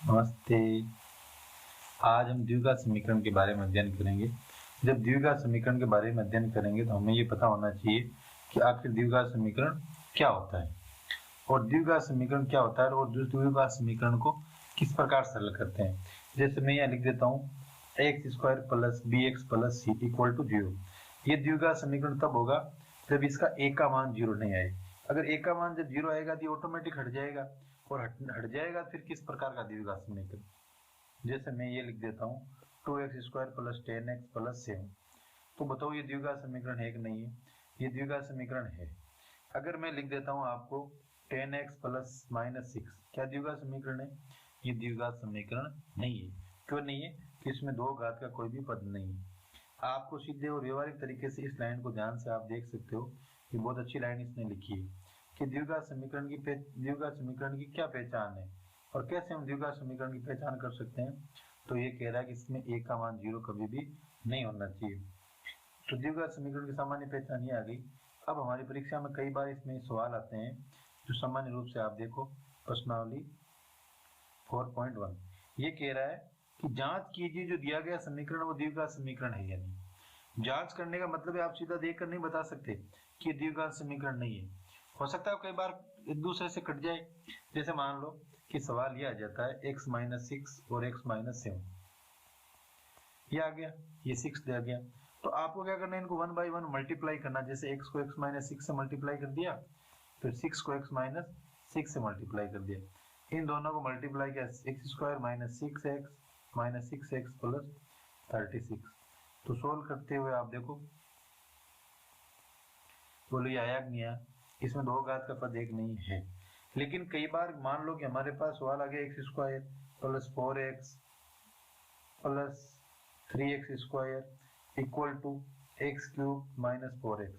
नमस्ते। आज हम द्विघात समीकरण के बारे में अध्ययन करेंगे। जब द्विघात समीकरण के बारे में अध्ययन करेंगे तो हमें ये पता होना चाहिए कि आखिर द्विघात समीकरण क्या होता है और द्विघात समीकरण क्या होता है और द्विघात समीकरण को किस प्रकार सरल करते हैं। जैसे मैं यहाँ लिख देता हूँ x² plus bx plus c equal to 0। ये द्विघात समीकरण तब होगा जब इसका a का मान 0 नहीं आए। अगर a का मान जब 0 आएगा तो ऑटोमेटिक हट जाएगा और हट जाएगा फिर किस प्रकार का द्विघात समीकरण। जैसे मैं ये लिख देता हूँ 2x² प्लस 10x प्लस 7। तो बताओ ये द्विघात समीकरण है कि नहीं है? ये द्विघात समीकरण है। अगर मैं लिख देता हूँ आपको 10x प्लस -6, क्या द्विघात समीकरण है? ये द्विघात समीकरण नहीं है। क्यों नहीं है? कि इसमें दो घात का कोई भी पद नहीं है। आपको सीधे और व्यवहारिक तरीके से इस लाइन को ध्यान से आप देख सकते हो कि बहुत अच्छी लाइन इसने लिखी है कि द्विघात समीकरण की क्या पहचान है और कैसे हम द्विघात समीकरण की पहचान कर सकते हैं। तो ये कह रहा है कि इसमें a का मान 0 कभी भी नहीं होना चाहिए। तो द्विघात समीकरण की सामान्य पहचान ये आ गई। अब हमारी परीक्षा में कई बार इसमें सवाल आते हैं जो सामान्य रूप से आप देखो प्रश्नावली 4.1 ये कह रहा है कि जांच कीजिए जो दिया गया समीकरण वो द्विघात समीकरण है या नहीं। जांच करने का मतलब है आप सीधा देखकर नहीं बता सकते कि द्विघात समीकरण नहीं है। हो सकता है कई बार एक दूसरे से कट जाए। जैसे मान लो कि सवाल ये आ जाता है x - 6 और x - 7, ये आ गया, ये 6 दिया गया। तो आपको क्या करना है, इनको 1 बाई 1 मल्टीप्लाई करना। जैसे x को x - 6 से मल्टीप्लाई कर दिया, फिर 6 को x - 6 से मल्टीप्लाई कर दिया। इन दोनों को मल्टीप्लाई किया, x² - 6x - 6x प्लस 36। तो सोल्व करते हुए आप देखो, बोलो ये आया कि नहीं आया? इसमें दो घात का पद एक नहीं है। लेकिन कई बार मान लो कि हमारे पास सवाल आ गया x² plus 4x plus 3x² equal to x³ - 4x।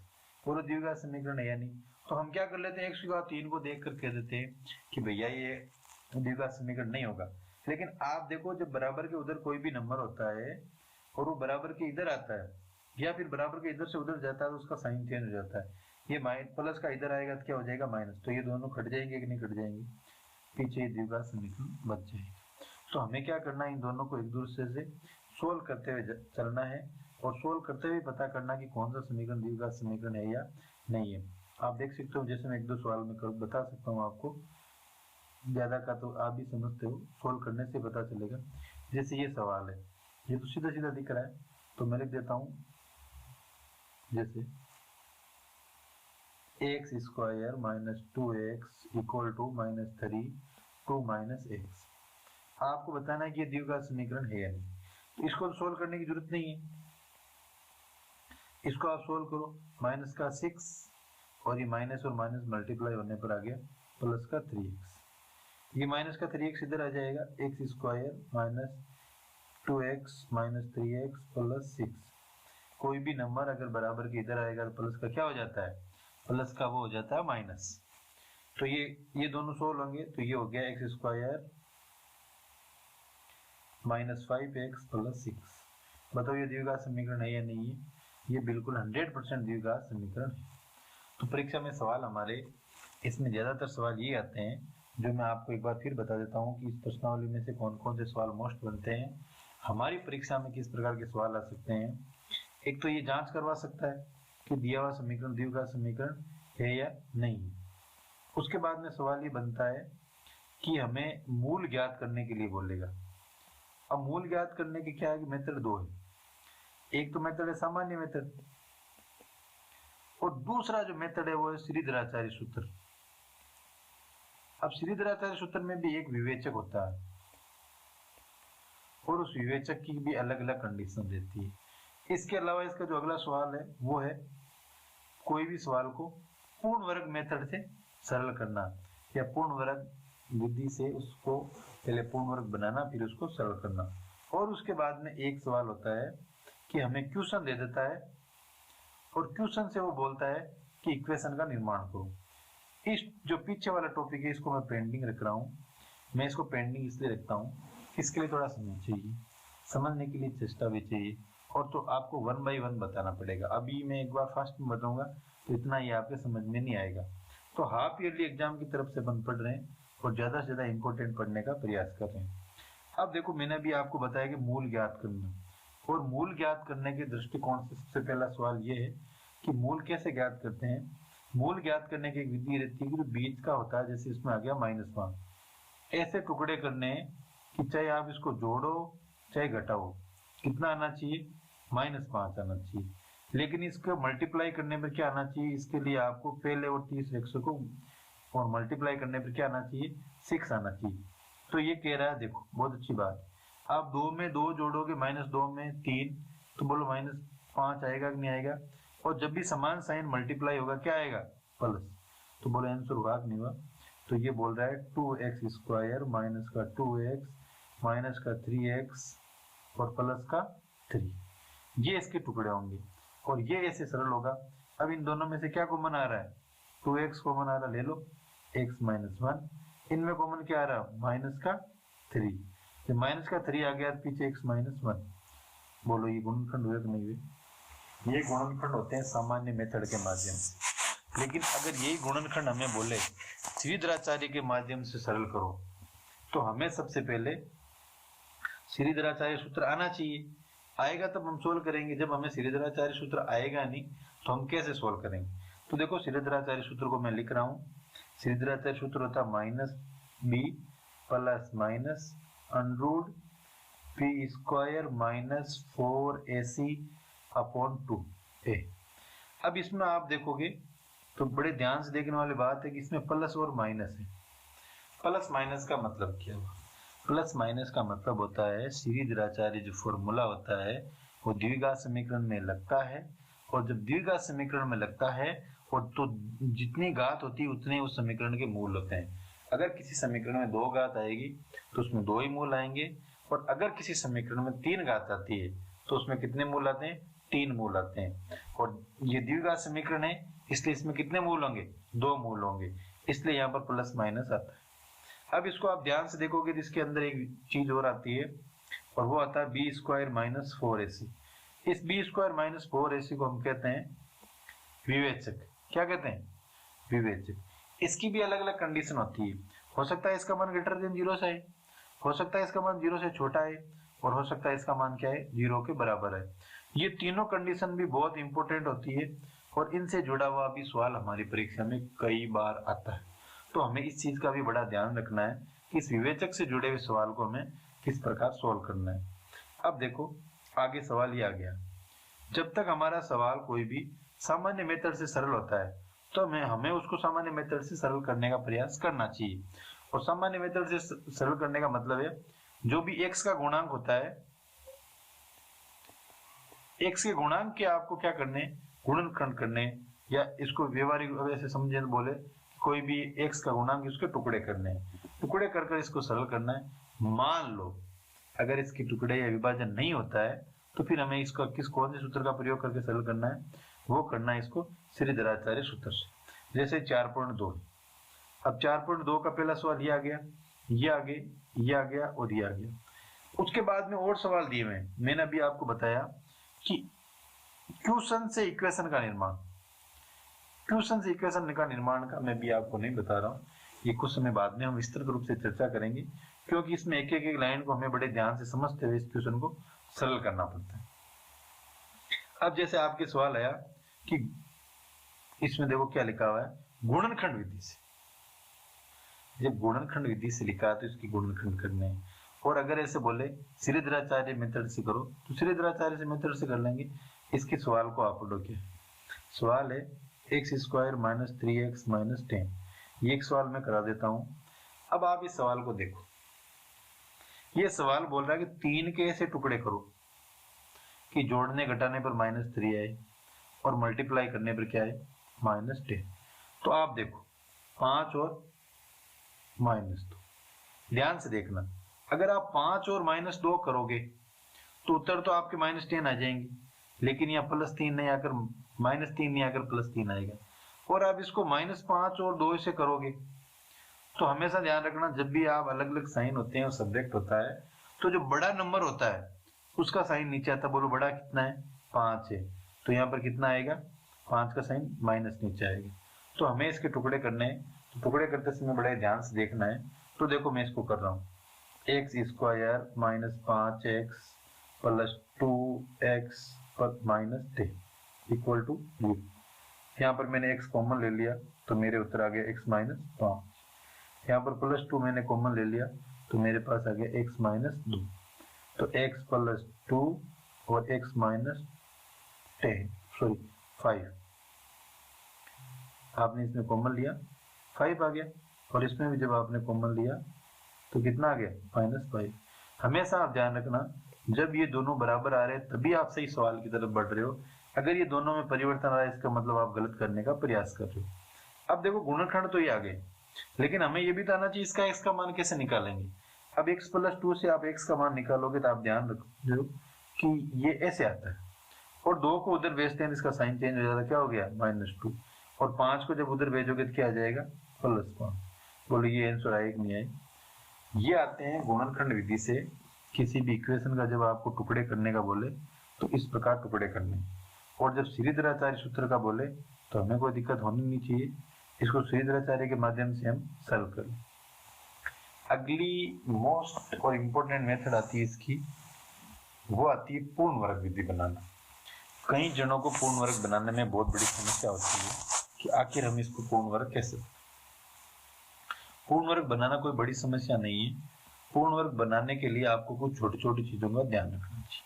बोलो द्विघात समीकरण है या नहीं? तो हम क्या कर लेते हैं, x की घात 3 को देख कर कह देते हैं कि भैया ये द्विघात समीकरण नहीं होगा। लेकिन आप देखो जब बराबर के उधर कोई भी नंबर होता है और वो बराबर के इधर आता है या फिर बराबर के इधर से उधर जाता है तो उसका साइन चेंज हो जाता है। ये प्लस का इधर आएगा तो क्या हो जाएगा माइनस। तो ये दोनों कट जाएंगे कि नहीं कट जाएंगे? पीछे ये द्विघात समीकरण बच जाएगा। तो हमें क्या करना है, इन दोनों को एक दूसरे से सोल्व करते हुए चलना है और सोल्व करते हुए पता करना कि कौन सा समीकरण द्विघात समीकरण है या नहीं है। आप देख सकते हो, जैसे मैं एक दो सवाल में बता सकता हूँ आपको, ज्यादा का तो आप भी समझते हो, सोल्व करने से पता चलेगा। जैसे ये सवाल है, ये तो सीधा सीधा दिख रहा है, तो मैं लिख देता हूँ जैसे x² - 2x equal to -3 2 - x। आपको बताना है कि ये द्विघात समीकरण है या नहीं। तो इसको सोल्व करने की जरूरत नहीं है, इसको आप सोल्व करो। माइनस का 6 और ये माइनस और माइनस मल्टीप्लाई होने पर आ गया प्लस का 3x। ये माइनस का 3x इधर आ जाएगा, x² - 2x - 3x प्लस 6। कोई भी नंबर अगर बराबर के इधर आएगा तो प्लस का क्या हो जाता है, प्लस का वो हो जाता है माइनस। तो ये दोनों सोल्व होंगे तो ये हो गया x² - 5x प्लस 6। बताओ ये द्विघात समीकरण है या नहीं है? ये बिल्कुल 100% द्विघात समीकरण है। तो परीक्षा में सवाल हमारे इसमें ज्यादातर सवाल ये आते हैं, जो मैं आपको एक बार फिर बता देता हूँ कि इस प्रश्नावली में से कौन कौन से सवाल मोस्ट बनते हैं, हमारी परीक्षा में किस प्रकार के सवाल आ सकते हैं। एक तो ये जांच करवा सकता है कि दिया हुआ समीकरण द्विघात समीकरण है या नहीं। उसके बाद में सवाल ये बनता है कि हमें मूल ज्ञात करने के लिए बोलेगा। अब मूल ज्ञात करने के क्या है कि मेथड दो है। एक तो मेथड है सामान्य मेथड और दूसरा जो मेथड है वो है श्रीधराचार्य सूत्र। अब श्रीधराचार्य सूत्र में भी एक विवेचक होता है और उस विवेचक की भी अलग अलग कंडीशन रहती है। इसके अलावा इसका जो अगला सवाल है वो है कोई भी सवाल को पूर्ण वर्ग मेथड से सरल करना या पूर्ण वर्ग विधि से उसको पहले पूर्ण वर्ग बनाना फिर उसको सरल करना। और उसके बाद में एक सवाल होता है कि हमें क्वेश्चन दे देता है और क्वेश्चन से वो बोलता है कि इक्वेशन का निर्माण करो। इस जो पीछे वाला टॉपिक है इसको मैं पेंडिंग रख रहा हूँ। मैं इसको पेंडिंग इसलिए रखता हूँ कि इसके लिए थोड़ा समय चाहिए, समझने के लिए चेष्टा भी चाहिए और तो आपको 1 बाई 1 बताना पड़ेगा। अभी मैं एक बार फास्ट में बताऊंगा तो इतना ही आपके समझ में नहीं आएगा। तो हाफ ईयरली एग्जाम की तरफ से बन पढ़ रहे हैं और ज्यादा से ज्यादा इंपॉर्टेंट पढ़ने का प्रयास कर रहे हैं। अब देखो मैंने अभी आपको बताया कि मूल ज्ञात करना, और मूल ज्ञात करने के दृष्टिकोण से सबसे पहला सवाल ये है कि मूल कैसे ज्ञात करते हैं। मूल ज्ञात करने की एक विधि रहती है कि जो बीच का होता है, जैसे इसमें आ गया -1, ऐसे टुकड़े करने कि चाहे आप इसको जोड़ो चाहे घटाओ, कितना आना चाहिए, -5 आना चाहिए। लेकिन इसको मल्टीप्लाई करने पर क्या आना चाहिए, इसके लिए आपको पहले और तीसरे अक्षर को और मल्टीप्लाई करने पर क्या आना चाहिए, 6 आना चाहिए। तो ये कह रहा है, देखो बहुत अच्छी बात, आप 2 में 2 जोड़ोगे, -2 में 3, तो बोलो -5 आएगा कि नहीं आएगा। और जब भी समान साइन मल्टीप्लाई होगा क्या आएगा, प्लस। तो बोलो आंसर हुआ कि नहीं हुआ। तो ये बोल रहा है 2x² माइनस का 2x माइनस का 3x और प्लस का 3, ये इसके टुकड़े होंगे और ये ऐसे सरल होगा। अब इन दोनों में से क्या कॉमन आ रहा है, 2x कॉमन आ रहा, ले लो, x - 1, इनमें कॉमन क्या आ रहा, माइनस का 3, जब माइनस का 3 आ गया पीछे x - 1। बोलो ये गुणनखंड हुए कि नहीं हुए। ये गुणनखंड होते हैं सामान्य मेथड के माध्यम से। लेकिन अगर यही गुणनखंड हमें बोले श्रीधराचार्य के माध्यम से सरल करो, तो हमें सबसे पहले श्रीधराचार्य सूत्र आना चाहिए। आएगा तब हम सोल्व करेंगे, जब हमें श्रीधराचार्य सूत्र आएगा नहीं तो हम कैसे सोल्व करेंगे। तो देखो श्रीधराचार्य सूत्र को मैं लिख रहा हूँ। श्रीधराचार्य सूत्र होता -b plus minus √p² - 4ac upon 2a। अब इसमें आप देखोगे तो बड़े ध्यान से देखने वाली बात है कि इसमें प्लस और माइनस है। प्लस माइनस का मतलब क्या हुआ, प्लस माइनस का मतलब होता है श्रीधराचार्य जो फॉर्मूला होता है वो द्विघात समीकरण में लगता है, और जब द्विघात समीकरण में लगता है और तो जितनी घात होती है उतने उस समीकरण के मूल होते हैं। अगर किसी समीकरण में 2 घात आएगी तो उसमें 2 ही मूल आएंगे, और अगर किसी समीकरण में 3 घात आती है तो उसमें कितने मूल आते हैं, 3 मूल आते हैं। और ये द्विघात समीकरण है इसलिए इसमें कितने मूल होंगे, 2 मूल होंगे, इसलिए यहाँ पर प्लस माइनस आता है। अब इसको आप ध्यान से देखोगे तो इसके अंदर एक चीज और आती है और वो आता है b² - 4ac। इस b² - 4ac को हम कहते हैं विवेचक। क्या कहते हैं, विवेचक। इसकी भी अलग अलग कंडीशन होती है। हो सकता है इसका मान ग्रेटर देन 0 से है, हो सकता है इसका मान 0 से छोटा है, और हो सकता है इसका मान क्या है, 0 के बराबर है। ये तीनों कंडीशन भी बहुत इंपॉर्टेंट होती है और इनसे जुड़ा हुआ भी सवाल हमारी परीक्षा में कई बार आता है। तो हमें इस चीज का भी बड़ा ध्यान रखना है कि इस विवेचक से जुड़े हुए सवाल को हमें किस प्रकार सोल्व करना है। अब देखो आगे सवाल ये आ गया, जब तक हमारा सवाल कोई भी सामान्य मेथड से सरल होता है तो हमें उसको सामान्य मेथड से सरल करने का प्रयास करना चाहिए। और सामान्य मेथड से सरल करने का मतलब है जो भी x का गुणांक होता है, x के गुणांक के आपको क्या करने, गुणनखंड करने, या इसको व्यवहारिक वैसे समझे तो बोले कोई भी x का गुणांक उसके टुकड़े करने हैं, टुकड़े कर कर इसको सरल करना है। मान लो अगर इसके टुकड़े या विभाजन नहीं होता है तो फिर हमें इसको कौन से सूत्र का प्रयोग करके सरल करना है, वो करना है इसको श्रीधराचार्य सूत्र से। जैसे 4.2, अब 4.2 का पहला सवाल ये आ गया, ये आ गए, ये आ गया और ये आ गया। उसके बाद में और सवाल दिए हुए, मैंने अभी आपको बताया कि क्वेश्चन से इक्वेशन का निर्माण, क्वेश्चन से इक्वेशन का निर्माण का मैं भी आपको नहीं बता रहा हूँ, ये कुछ समय बाद में हम विस्तृत रूप से चर्चा करेंगे, क्योंकि इसमें एक एक लाइन को हमें बड़े ध्यान से समझते हुए इस क्वेश्चन को सरल करना पड़ता है। अब जैसे आपके सवाल आया कि इसमें देखो क्या लिखा हुआ है, गुणनखंड विधि से। जब गुणनखंड विधि से लिखा है तो इसकी गुणनखंड करने हैं, और अगर ऐसे बोले श्रीधराचार्य मेथड से करो तो श्रीधराचार्य से मेथड से कर लेंगे। इसके सवाल को आप पढ़ो, क्या सवाल है, x² - 3x - 10। ये एक सवाल मैं करा देता हूं। अब आप इस सवाल को देखो, ये सवाल बोल रहा है कि 3 के ऐसे टुकड़े करो कि जोड़ने घटाने पर -3 आए और मल्टीप्लाई करने पर क्या है, -10। तो आप देखो 5 और -2, ध्यान से देखना, अगर आप 5 और -2 करोगे तो उत्तर तो आपके -10 आ जाएंगे, लेकिन यहाँ +3 नहीं आकर -3 नहीं आकर +3 आएगा। और आप इसको -5 और 2 से करोगे तो हमेशा ध्यान रखना, जब भी आप अलग अलग साइन होते हैं और सब्जेक्ट होता है तो जो बड़ा नंबर होता है उसका साइन नीचे आता है। बोलो बड़ा कितना है, 5 है, तो यहाँ पर कितना आएगा, 5 का साइन माइनस नीचे आएगा। तो हमें इसके टुकड़े करने हैं, तो टुकड़े करते समय बड़े ध्यान से देखना है। तो देखो मैं इसको कर रहा हूँ, X square minus 5x plus 2x minus 10 equal to 0। यहाँ पर मैंने x कॉमन ले लिया तो मेरे उत्तर आ गया x माइनस 5। यहाँ पर प्लस 2 मैंने कॉमन ले लिया तो मेरे पास आ गया x माइनस 2। तो x प्लस 2 और x माइनस 5 आपने इसमें कॉमन लिया 5 आ गया, और इसमें भी जब आपने कॉमन लिया तो कितना आ गया -5। हमेशा आप ध्यान रखना जब ये दोनों बराबर आ रहे हैं तभी आप सही सवाल की तरफ बढ़ रहे हो। अगर ये दोनों में परिवर्तन आ रहा है इसका मतलब आप गलत करने का प्रयास कर रहे हो। अब देखो गुणनखंड तो ये आ गए, लेकिन हमें ये भी तो आना चाहिए इसका x का मान कैसे निकालेंगे। अब x प्लस 2 से आप x का मान निकालोगे तो आप ध्यान रखो कि ये ऐसे आता है, और 2 को उधर भेजते हैं इसका साइन चेंज हो जाता है, क्या हो गया -2, और 5 को जब उधर भेजोगे तो क्या आ जाएगा +5। बोलो ये आंसर आए कि नहीं आए। ये आते हैं गुणनखंड विधि से। किसी भी इक्वेशन का जब आपको टुकड़े करने का बोले तो इस प्रकार टुकड़े करने, और जब श्रीधराचार्य सूत्र का बोले तो हमें कोई दिक्कत होनी नहीं चाहिए, इसको श्रीधराचार्य के माध्यम से हम सॉल्व कर लें। अगली मोस्ट और इम्पोर्टेंट मेथड आती है इसकी, वो आती है पूर्ण वर्ग विधि बनाना। कई जनों को पूर्ण वर्ग बनाने में बहुत बड़ी समस्या होती है कि आखिर हम इसको पूर्ण वर्ग कैसे। पूर्ण वर्ग बनाना कोई बड़ी समस्या नहीं है। पूर्ण वर्ग बनाने के लिए आपको कुछ छोटी छोटी चीजों का ध्यान रखना चाहिए।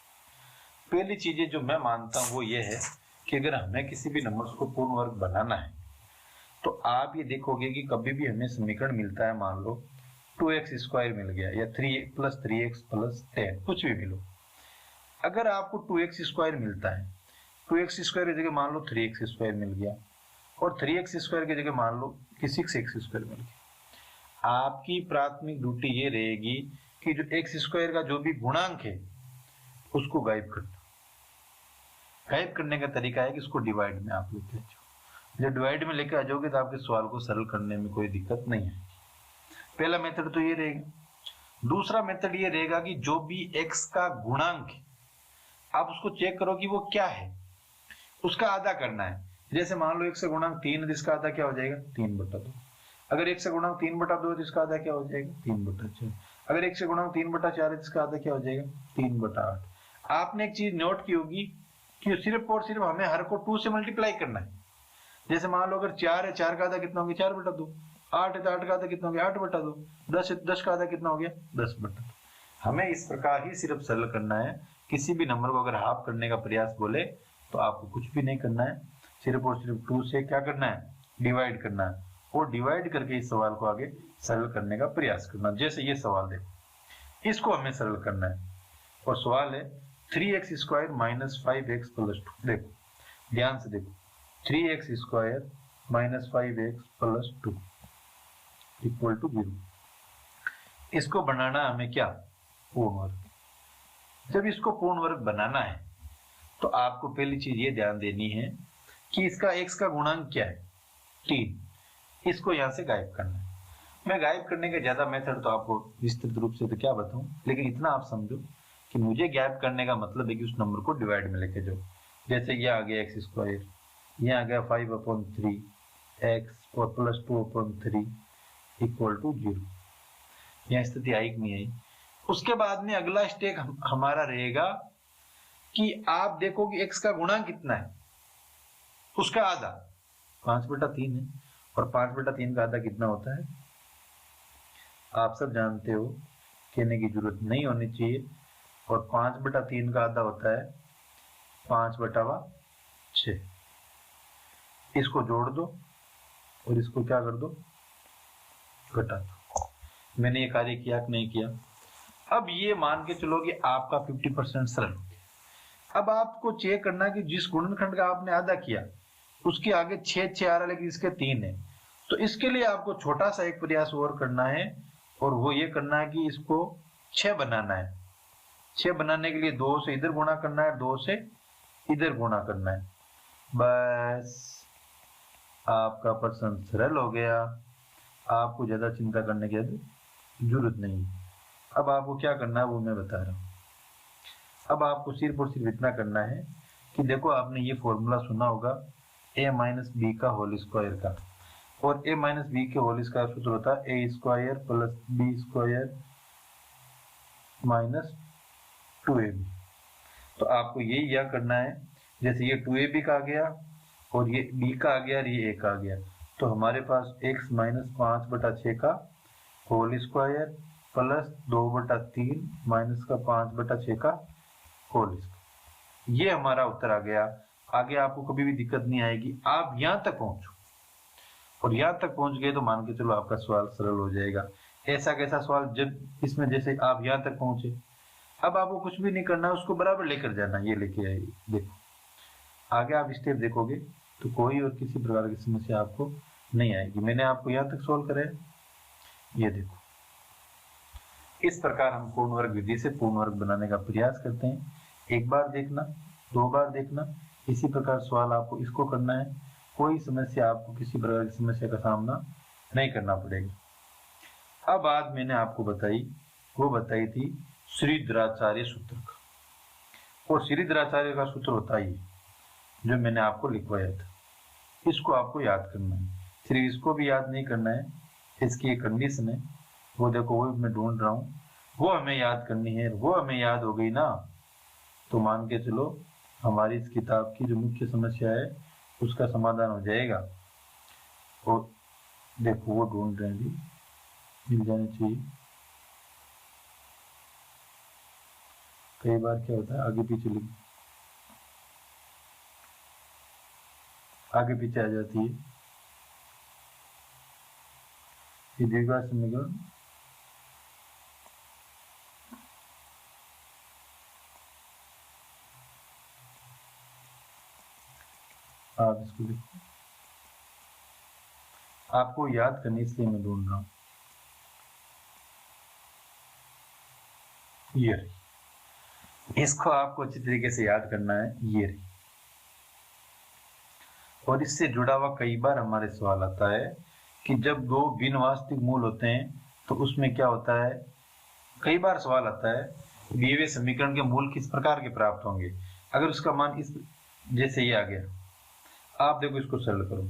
पहली चीजें जो मैं मानता हूं वो ये है कि अगर हमें किसी भी नंबर्स को पूर्ण वर्ग बनाना है तो आप ये देखोगे कि कभी भी हमें समीकरण मिलता है, मान लो 2x² मिल गया या 3 + 3x + 10 कुछ भी मिलो। अगर आपको 2x² मिलता है, 2x² की जगह मान लो 3x² मिल गया, और 3x² की जगह मान लो कि 6x² मिल गया। आपकी प्राथमिक ड्यूटी ये रहेगी कि जो x² का जो भी गुणांक है उसको गायब कर दो। गायब करने का तरीका है कि इसको डिवाइड में आप लेके आ जाओ। जब डिवाइड में लेके आ जाओगे तो आपके सवाल को सरल करने में कोई दिक्कत नहीं है। पहला मेथड तो ये रहेगा। दूसरा मेथड ये रहेगा कि जो भी x का गुणांक है आप उसको चेक करो कि वो क्या है, उसका आधा करना है। जैसे मान लो x का गुणांक 3 है, इसका आधा क्या हो जाएगा 3/2। अगर x का गुणांक 3/2 है तो इसका आधा क्या हो जाएगा 3/4। अगर x का गुणांक 3/4 है तो इसका आधा क्या हो जाएगा 3/8। आपने एक चीज नोट की होगी कि सिर्फ और सिर्फ हमें हर को 2 से मल्टीप्लाई करना है। जैसे मान लो अगर 4 है, 4 का आधा कितना हो गया 4/2। 8 है तो 8 का आधा कितना हो गया 8/2। 10 है तो 10 का आधा कितना हो गया 10/2। हमें इस प्रकार ही सिर्फ सरल करना है। किसी भी नंबर को अगर हाफ करने का प्रयास बोले तो आपको कुछ भी नहीं करना है, सिर्फ और सिर्फ 2 से क्या करना है डिवाइड करना है, और डिवाइड करके इस सवाल को आगे सरल करने का प्रयास करना। जैसे ये सवाल देखो, इसको हमें सरल करना है, और सवाल है 3x² - 5x + 2। देखो ध्यान से देखो, 3x² - 5x + 2 इक्वल टू 0। इसको बनाना हमें क्या पूर्ण वर्ग। जब इसको पूर्ण वर्ग बनाना है तो आपको पहली चीज ये ध्यान देनी है कि इसका x का गुणांक क्या है 3। इसको यहां से गायब करना है। मैं गायब करने का ज्यादा मेथड तो आपको विस्तृत रूप से तो क्या बताऊं, लेकिन इतना आप समझो कि मुझे गायब करने का मतलब है कि उस नंबर को डिवाइड में लेके जाओ। जैसे ये आ गया x², ये आ गया 5/3 x और +2/3 इक्वल टू 0। यह स्थिति आई कि नहीं आई। उसके बाद में अगला स्टेप हमारा रहेगा कि आप देखो कि x का गुणांक कितना है, उसका आधा 5/3 है, और 5/3 का आधा कितना होता है आप सब जानते हो, कहने की जरूरत नहीं होनी चाहिए। और 5/3 का आधा होता है 5/6। इसको जोड़ दो और इसको क्या कर दो घटा दो। मैंने ये कार्य किया कि नहीं किया। अब ये मान के चलो कि आपका 50% सरल हो गया। अब आपको चेक करना है कि जिस गुणनखंड का आपने आधा किया उसके आगे 6 आ रहा है, लेकिन इसके 3 है। तो इसके लिए आपको छोटा सा एक प्रयास और करना है, और वो ये करना है कि इसको 6 बनाना है। 6 बनाने के लिए 2 से इधर गुणा करना है, 2 से इधर गुणा करना है। बस आपका प्रश्न सरल हो गया। आपको ज्यादा चिंता करने की जरूरत नहीं। अब आपको क्या करना है वो मैं बता रहा हूं। अब आपको सिर्फ और सिर्फ इतना करना है कि देखो आपने ये फॉर्मूला सुना होगा a - b का होल स्क्वायर का, और a - b के होल स्क्वायर सूत्र होता है a² + b² माइनस 2ab। तो आपको यही याद करना है, जैसे ये 2ab का आ गया और ये b का आ गया और ये a का आ गया, तो हमारे पास x माइनस 5/6 का होल स्क्वायर प्लस 2/3 माइनस का 5/6 का होल स्क्वायर, ये हमारा उत्तर आ गया। आगे आपको कभी भी दिक्कत नहीं आएगी, आप यहाँ तक पहुंचो और यहाँ तक पहुंच गए तो मान के चलो आपका सवाल सरल हो जाएगा। ऐसा कैसा सवाल, जब इसमें जैसे आप यहाँ तक पहुंचे, अब आपको कुछ भी नहीं करना, उसको बराबर लेकर जाना, ये लेके आइए। देखो आगे आप स्टेप देखोगे तो कोई और किसी प्रकार की समस्या आपको नहीं आएगी। मैंने आपको यहाँ तक सोल्व करे, ये देखो इस प्रकार हम पूर्ण वर्ग विधि से पूर्ण वर्ग बनाने का प्रयास करते हैं। एक बार देखना, दो बार देखना, इसी प्रकार सवाल आपको इसको करना है। कोई समस्या, आपको किसी प्रकार की समस्या का सामना नहीं करना पड़ेगा। अब बात मैंने आपको बताई, वो बताई थी श्रीधराचार्य सूत्र का, और श्रीधराचार्य का सूत्र होता है जो मैंने आपको लिखवाया था, इसको आपको याद करना है। सिर्फ इसको भी याद नहीं करना है, इसकी एक कंडीशन है, वो देखो वो मैं ढूंढ रहा हूँ, वो हमें याद करनी है। वो हमें याद हो गई ना तो मान के चलो हमारी इस किताब की जो मुख्य समस्या है उसका समाधान हो जाएगा। और देखो वो ढूंढ रहे हैं, भी मिल जानी चाहिए। कई बार क्या होता है, आगे पीछे लिख, आगे पीछे आ जाती है ये द्विघात समीकरण। आप इसको देखो, आपको याद करने इसलिए मैं ढूंढ रहा हूं। ये रही, इसको आपको अच्छी तरीके से याद करना है, ये रही। और इससे जुड़ा हुआ कई बार हमारे सवाल आता है कि जब दो बिन वास्तविक मूल होते हैं तो उसमें क्या होता है। कई बार सवाल आता है दिए हुए समीकरण के मूल किस प्रकार के प्राप्त होंगे। अगर उसका मान इस जैसे ये आ गया, आप देखो इसको सरल करो,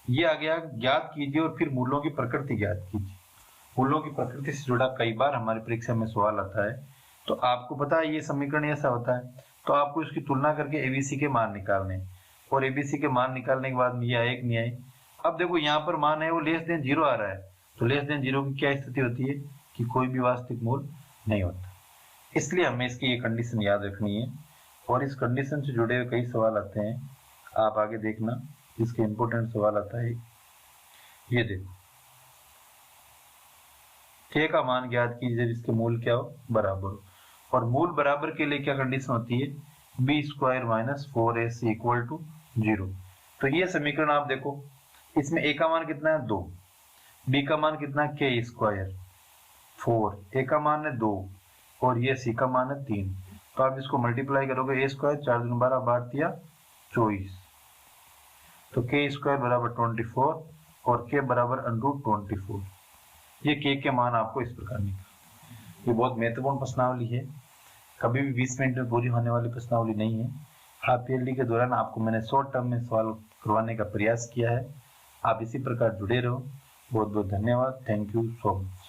ये आ गया, ज्ञात कीजिए और फिर मूलों की प्रकृति ज्ञात कीजिए। मूलों की प्रकृति से जुड़ा कई बार हमारी परीक्षा में सवाल आता है। तो आपको पता है ये समीकरण ऐसा होता है, तो आपको इसकी तुलना करके एबीसी के मान निकालने, और एबीसी के मान निकालने के बाद ये आए कि नहीं आए। अब देखो यहाँ पर मान है वो लेस देन 0 आ रहा है, तो लेस देन 0 की क्या स्थिति होती है कि कोई भी वास्तविक मूल नहीं होता। इसलिए हमें इसकी ये कंडीशन याद रखनी है, और इस कंडीशन से जुड़े हुए कई सवाल आते हैं। आप आगे देखना, इसके इंपोर्टेंट सवाल आता है, ये देखो k का मान ज्ञात कीजिए जिसके मूल क्या हो, बराबर हो। और मूल बराबर के लिए क्या कंडीशन होती है, b² minus 4ac equal to 0। तो ये समीकरण आप देखो, इसमें a का मान कितना है 2, b का मान कितना है k² 4, a का मान है 2 और ये c का मान है 3। तो आप इसको मल्टीप्लाई करोगे, a² 4 दूनी 12 12 तिया 24, तो k² बराबर 24 और k बराबर √24। ये k के मान आपको इस प्रकार निकले। ये बहुत महत्वपूर्ण प्रश्नावली है, कभी भी 20 मिनट में पूरी होने वाली प्रश्नावली नहीं है। हाफ ईयरली के दौरान आपको मैंने शॉर्ट टर्म में सवाल करवाने का प्रयास किया है। आप इसी प्रकार जुड़े रहो। बहुत बहुत धन्यवाद। Thank you so much.